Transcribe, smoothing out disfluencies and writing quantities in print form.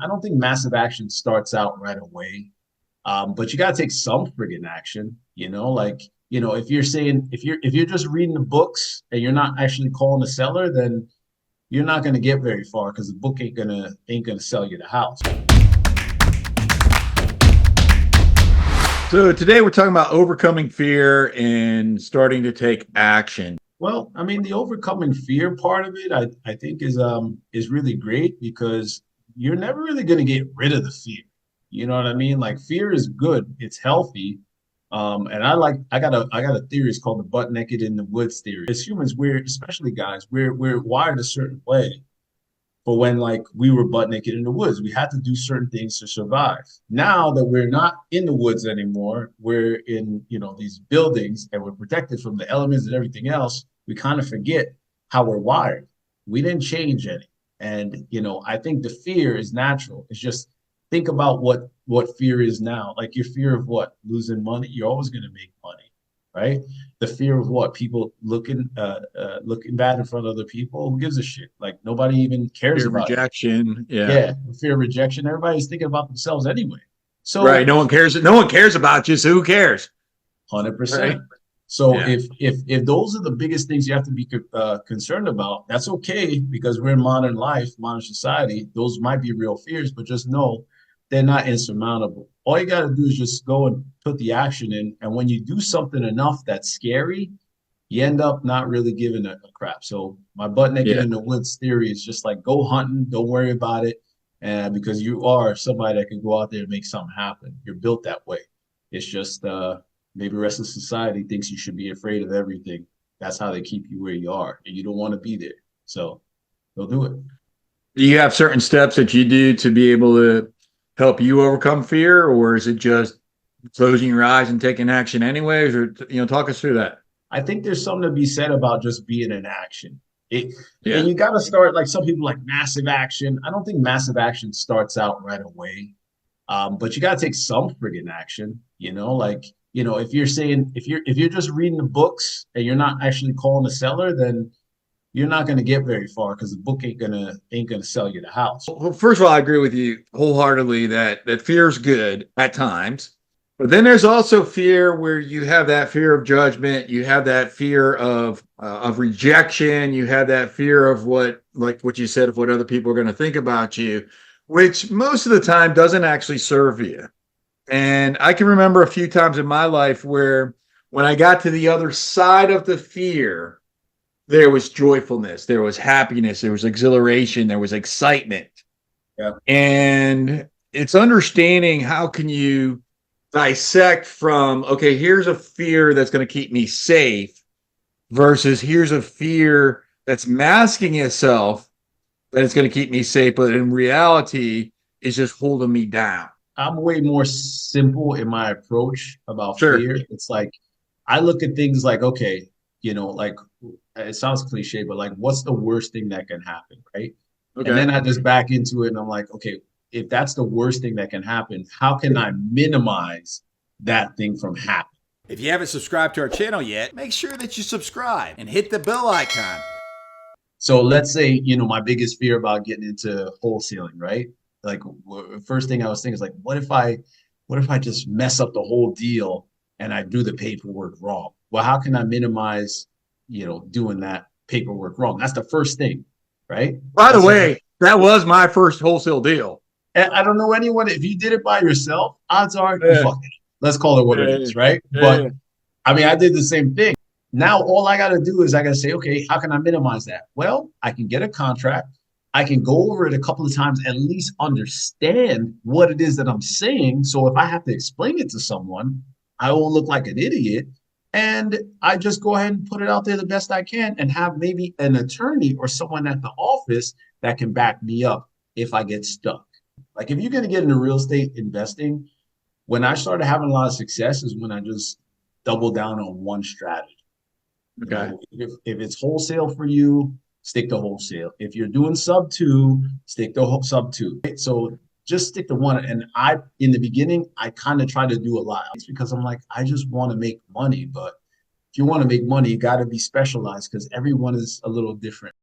I don't think massive action starts out right away. But you got to take some friggin' action, like, if you're saying, if you're just reading the books and you're not actually calling a seller, then you're not going to get very far because the book ain't gonna sell you the house. So today we're talking about overcoming fear and starting to take action. Well, I mean, the overcoming fear part of it, I think is really great because you're never really going to get rid of the fear. You know what I mean? Like fear is good, it's healthy. And I got a theory. It's called the butt naked in the woods theory. As humans, especially guys, we're wired a certain way. But when like we were butt naked in the woods, we had to do certain things to survive. Now that we're not in the woods anymore, we're in, these buildings and we're protected from the elements and everything else. We kind of forget how we're wired. We didn't change any. And, I think the fear is natural. It's just think about what fear is now. Like your fear of what? Losing money. You're always going to make money, right? The fear of what? People looking bad in front of other people. Who gives a shit? Like nobody even cares Fear of about it. rejection. Yeah. Yeah, the fear of rejection. Everybody's thinking about themselves anyway. Right. So No one cares. No one cares about you. So who cares? 100%. Right. So Yeah. if those are the biggest things you have to be concerned about, that's okay because we're in modern life, modern society. Those might be real fears, but just know they're not insurmountable. All you got to do is just go and put the action in. And when you do something enough that's scary, you end up not really giving a crap. So my butt naked Yeah. in the woods theory is just like go hunting, don't worry about it, and because you are somebody that can go out there and make something happen. You're built that way. It's just maybe the rest of society thinks you should be afraid of everything. That's how they keep you where you are, and you don't want to be there. So they'll do it. Do you have certain steps that you do to be able to help you overcome fear, or is it just closing your eyes and taking action anyways? Or talk us through that. I think there's something to be said about just being in action. It Yeah. and you got to start like some people like massive action. I don't think massive action starts out right away. But you got to take some friggin' action, like, if you're saying if you're just reading the books and you're not actually calling a seller, then you're not going to get very far because the book ain't gonna sell you the house. Well, first of all, I agree with you wholeheartedly that fear is good at times, but then there's also fear where you have that fear of judgment, you have that fear of rejection, you have that fear of what you said, of what other people are going to think about you, which most of the time doesn't actually serve you. And I can remember a few times in my life where when I got to the other side of the fear, there was joyfulness, there was happiness, there was exhilaration, there was excitement. Yeah. And it's understanding how can you dissect from, okay, here's a fear that's going to keep me safe versus here's a fear that's masking itself that it's going to keep me safe, but in reality is just holding me down. I'm way more simple in my approach about Sure. fear. It's like I look at things like, okay, like it sounds cliche, but like, what's the worst thing that can happen, right? And Okay. then I just back into it and I'm like, okay, if that's the worst thing that can happen, how can I minimize that thing from happening? If you haven't subscribed to our channel yet, make sure that you subscribe and hit the bell icon. So let's say, my biggest fear about getting into wholesaling, right? Like first thing I was thinking is like, what if I just mess up the whole deal and I do the paperwork wrong? Well, how can I minimize, doing that paperwork wrong? That's the first thing, right? By the That's way, that was my first wholesale deal. and I don't know anyone. If you did it by yourself, odds are you Yeah. fucked it. Let's call it what it Yeah. is, right? But Yeah. I mean, I did the same thing. Now all I got to do is I got to say, okay, how can I minimize that? Well, I can get a contract. I can go over it a couple of times, at least understand what it is that I'm saying. So if I have to explain it to someone, I won't look like an idiot. And I just go ahead and put it out there the best I can and have maybe an attorney or someone at the office that can back me up if I get stuck. Like if you're going to get into real estate investing, when I started having a lot of success is when I just doubled down on one strategy. Okay. If it's wholesale for you, stick to wholesale. If you're doing sub two, stick to sub two. Right? So just stick to one. And in the beginning, I kind of try to do a lot. It's because I'm like, I just want to make money. But if you want to make money, you got to be specialized because everyone is a little different.